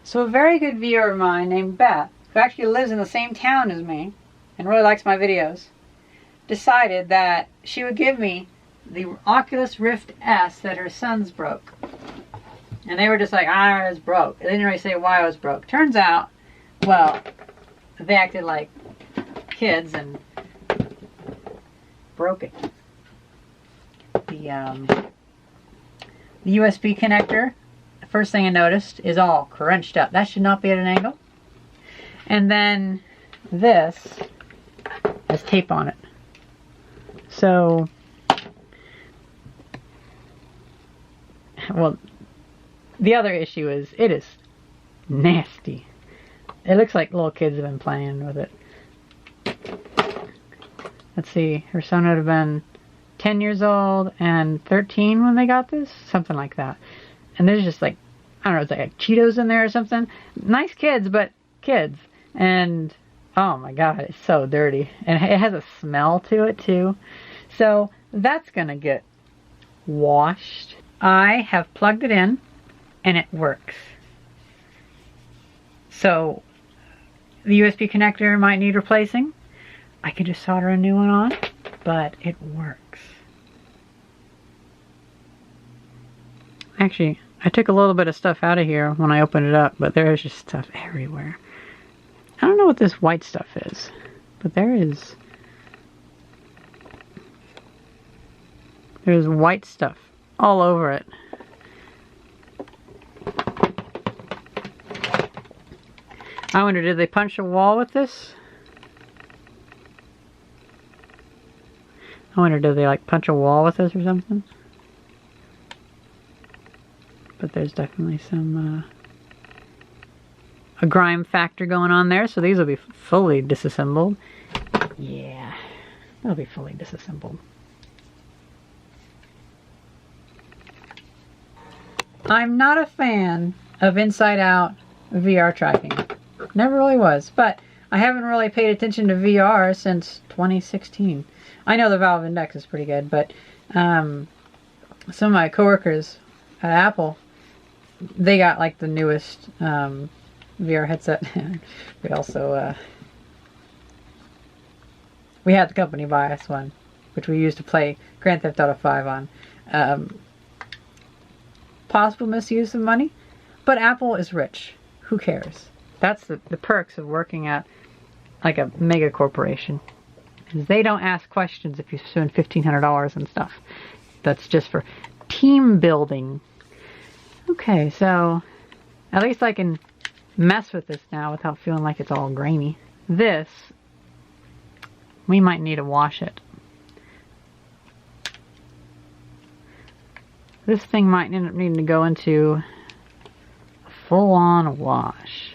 So a very good viewer of mine named Beth, who actually lives in the same town as me and really likes my videos, decided that she would give me the Oculus Rift S that her sons broke. And they were just like, ah, it's broke. They didn't really say why it was broke. Turns out, well, they acted like kids and broke it. The USB connector, the first thing I noticed, is all crunched up. That should not be at an angle. And then this has tape on it. So, well, the other issue is it is nasty. It looks like little kids have been playing with it. Let's see, her son would have been 10 years old and 13 when they got this, something like that. And there's just like, I don't know, it's like Cheetos in there or something. Nice kids, but kids. And oh my god, it's so dirty. And it has a smell to it too. So that's gonna get washed. I have plugged it in and it works. So the USB connector might need replacing. I could just solder a new one on, but it works. Actually, I took a little bit of stuff out of here when I opened it up, but there's just stuff everywhere. I don't know what this white stuff is, but there's white stuff all over it. I wonder, did they punch a wall with this? I wonder, did they like punch a wall with this or something? But there's definitely some a grime factor going on there, so these will be fully disassembled. Yeah, they'll be fully disassembled. I'm not a fan of inside-out VR tracking. Never really was, but I haven't really paid attention to VR since 2016. I know the Valve Index is pretty good, but some of my coworkers at Apple, they got like the newest VR headset. We also we had the company buy us one, which we used to play Grand Theft Auto 5 on. Possible misuse of money, but Apple is rich. Who cares? That's the perks of working at like a mega corporation. They don't ask questions if you spend $1,500 and stuff. That's just for team building. Okay, so at least I can mess with this now without feeling like it's all grainy. This, we might need to wash it. This thing might end up needing to go into a full-on wash.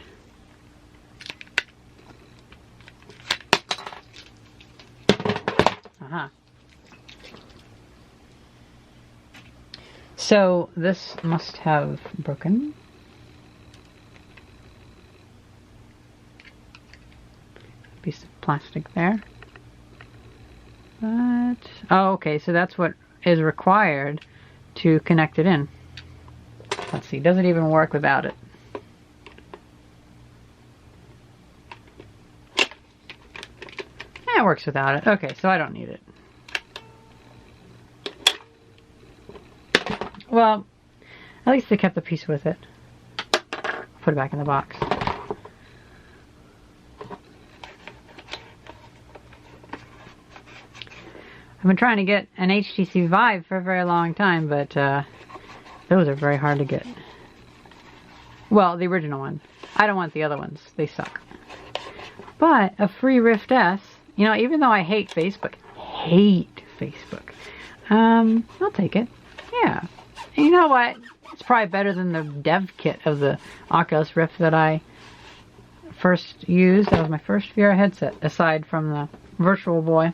So this must have broken. Piece of plastic there. But, oh, okay, so that's what is required to connect it in. Let's see, does it even work without it? Yeah, it works without it. Okay, so I don't need it. Well, at least they kept the piece with it. Put it back in the box. I've been trying to get an HTC Vive for a very long time, but those are very hard to get. Well, the original one. I don't want the other ones. They suck. But a free Rift S, you know, even though I hate Facebook, I'll take it. Yeah. And you know what? It's probably better than the dev kit of the Oculus Rift that I first used. That was my first VR headset, aside from the Virtual Boy.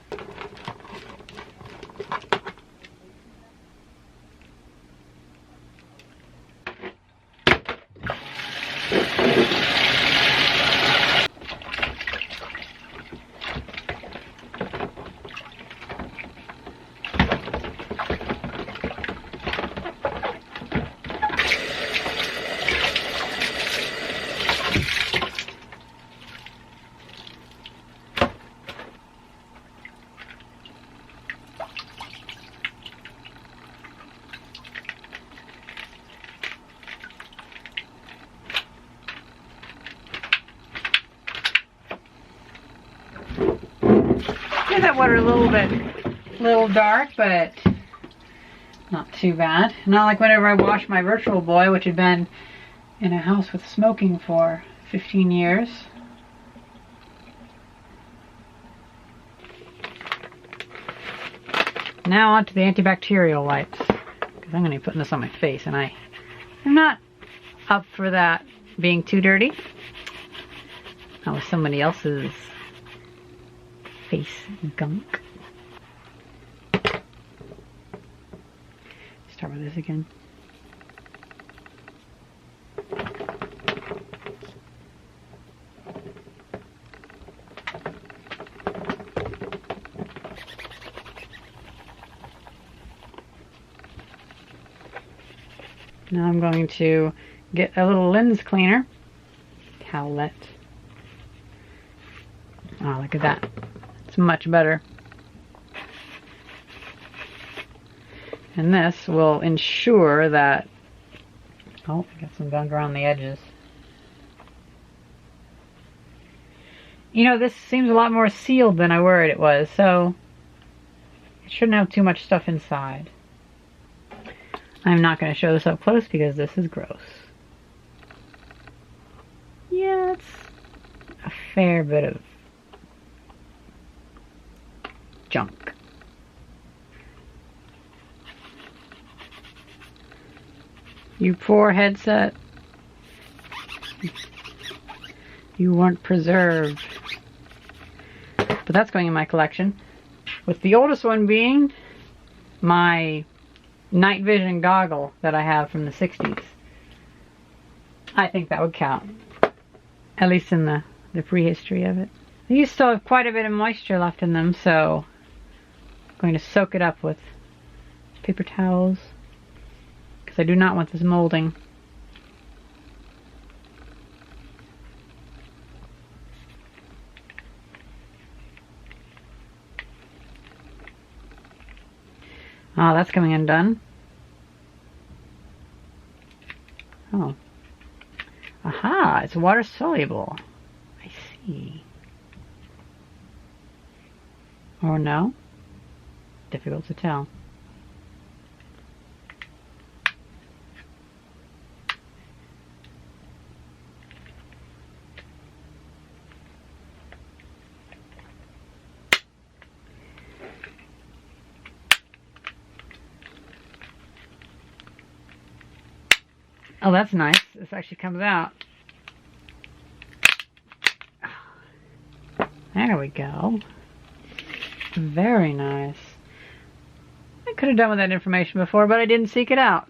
what are a little dark, but not too bad. Not like whenever I washed my Virtual Boy, which had been in a house with smoking for 15 years. Now on to the antibacterial wipes, because I'm going to be putting this on my face, and I'm not up for that being too dirty. That was somebody else's face gunk. Start with this again. Now I'm going to get a little lens cleaner, towelette. Oh, look at that. It's much better. And this will ensure that, oh, got some gunk around the edges. You know, this seems a lot more sealed than I worried it was, so it shouldn't have too much stuff inside. I'm not going to show this up close because this is gross. Yeah, it's a fair bit of junk. You poor headset. You weren't preserved. But that's going in my collection. With the oldest one being my night vision goggle that I have from the 60s. I think that would count. At least in the prehistory of it. These still have quite a bit of moisture left in them, so I'm going to soak it up with paper towels. Because I do not want this molding. Oh, that's coming undone. Oh. Aha, it's water soluble. I see. Or no? Difficult to tell. Oh, that's nice. This actually comes out. There we go. Very nice. I could have done with that information before, but I didn't seek it out.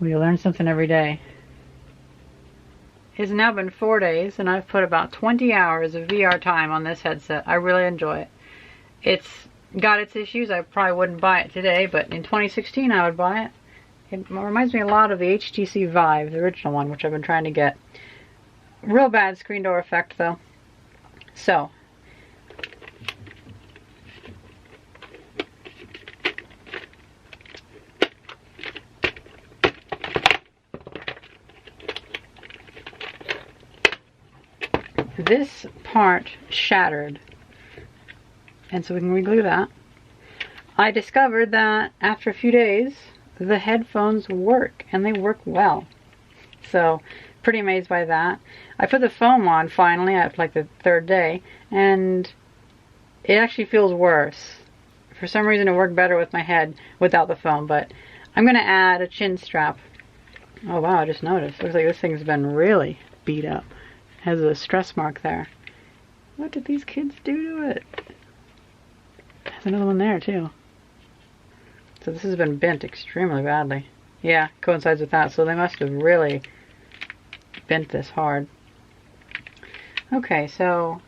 We learn something every day. It's now been 4 days, and I've put about 20 hours of VR time on this headset. I really enjoy it. It's got its issues. I probably wouldn't buy it today, but in 2016 I would buy it. It reminds me a lot of the HTC Vive, the original one, which I've been trying to get. Real bad screen door effect, though. So, this part shattered, and so we can reglue that. I discovered that after a few days the headphones work, and they work well, so pretty amazed by that. I put the foam on finally at like the 3rd day, and it actually feels worse. For some reason it worked better with my head without the foam, but I'm going to add a chin strap. Oh wow, I just noticed. Looks like this thing's been really beat up. Has a stress mark there. What did these kids do to it? There's another one there too. So this has been bent extremely badly. Yeah, coincides with that. So they must have really bent this hard. Okay, so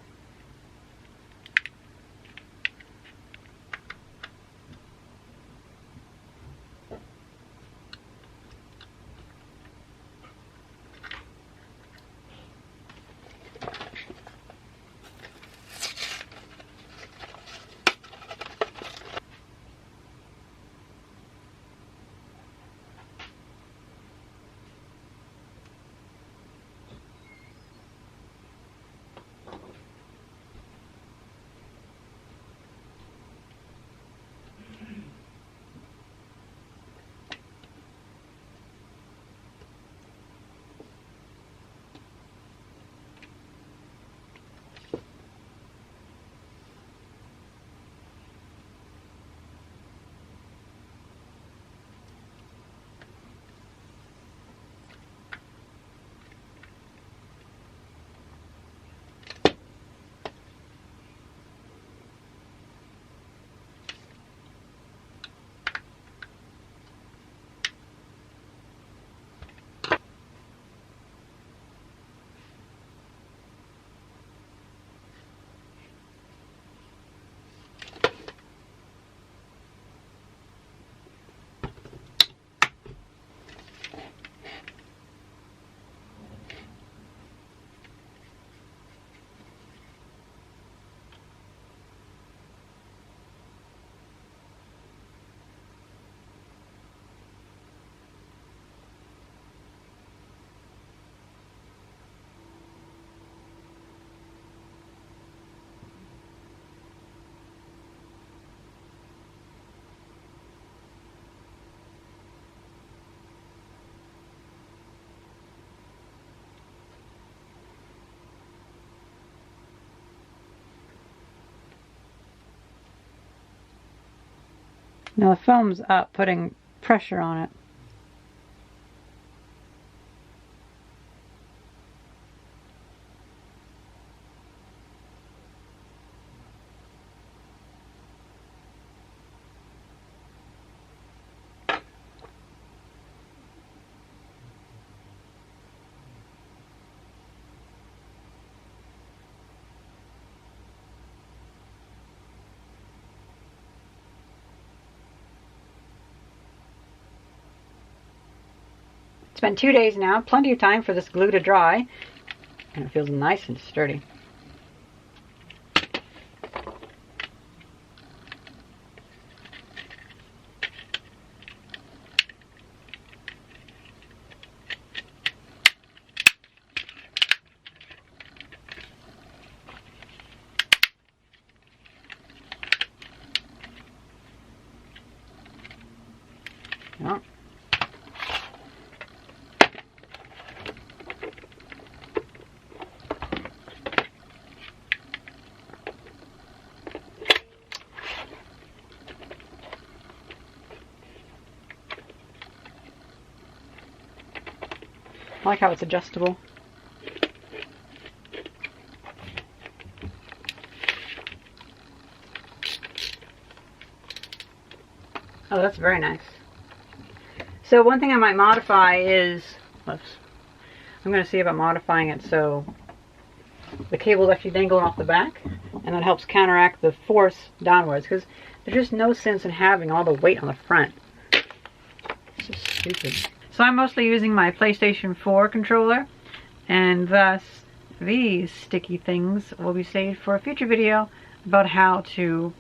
Now the foam's up, putting pressure on it. It's been 2 days now, plenty of time for this glue to dry, and it feels nice and sturdy. Yeah. I like how it's adjustable. Oh, that's very nice. So one thing I might modify is, I'm going to see about modifying it so the cable is actually dangling off the back, and that helps counteract the force downwards, because there's just no sense in having all the weight on the front. It's just stupid. So I'm mostly using my PlayStation 4 controller, and thus these sticky things will be saved for a future video about how to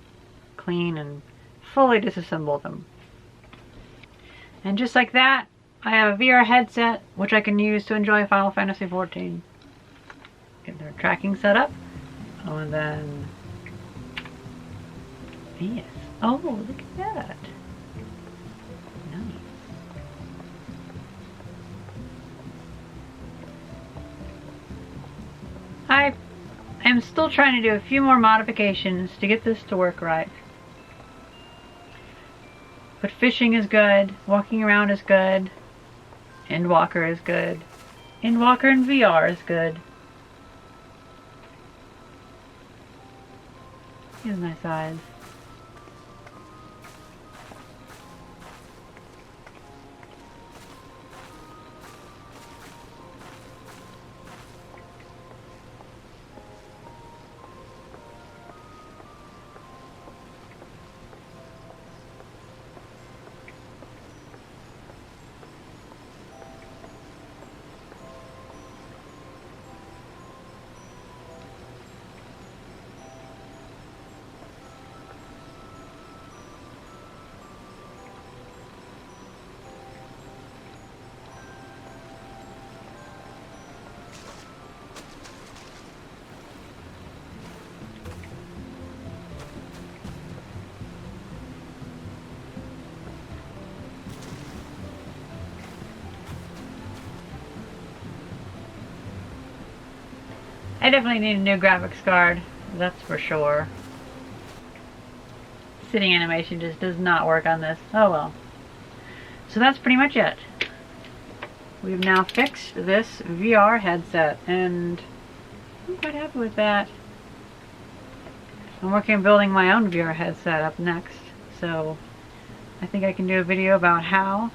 clean and fully disassemble them. And just like that, I have a VR headset which I can use to enjoy Final Fantasy XIV. Get their tracking set up. Oh, and then... yes. Oh, look at that. Nice. I am still trying to do a few more modifications to get this to work right. But fishing is good, walking around is good, Endwalker is good, Endwalker in VR is good. He has nice eyes. I definitely need a new graphics card, that's for sure. Sitting animation just does not work on this. Oh well. So that's pretty much it. We've now fixed this VR headset, and I'm quite happy with that. I'm working on building my own VR headset up next, so I think I can do a video about how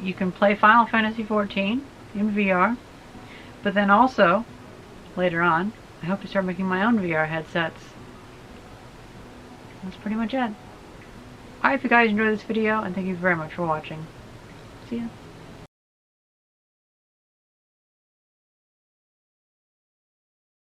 you can play Final Fantasy XIV in VR, but then also later on, I hope to start making my own VR headsets. That's pretty much it. I hope you guys enjoyed this video, and thank you very much for watching. See ya.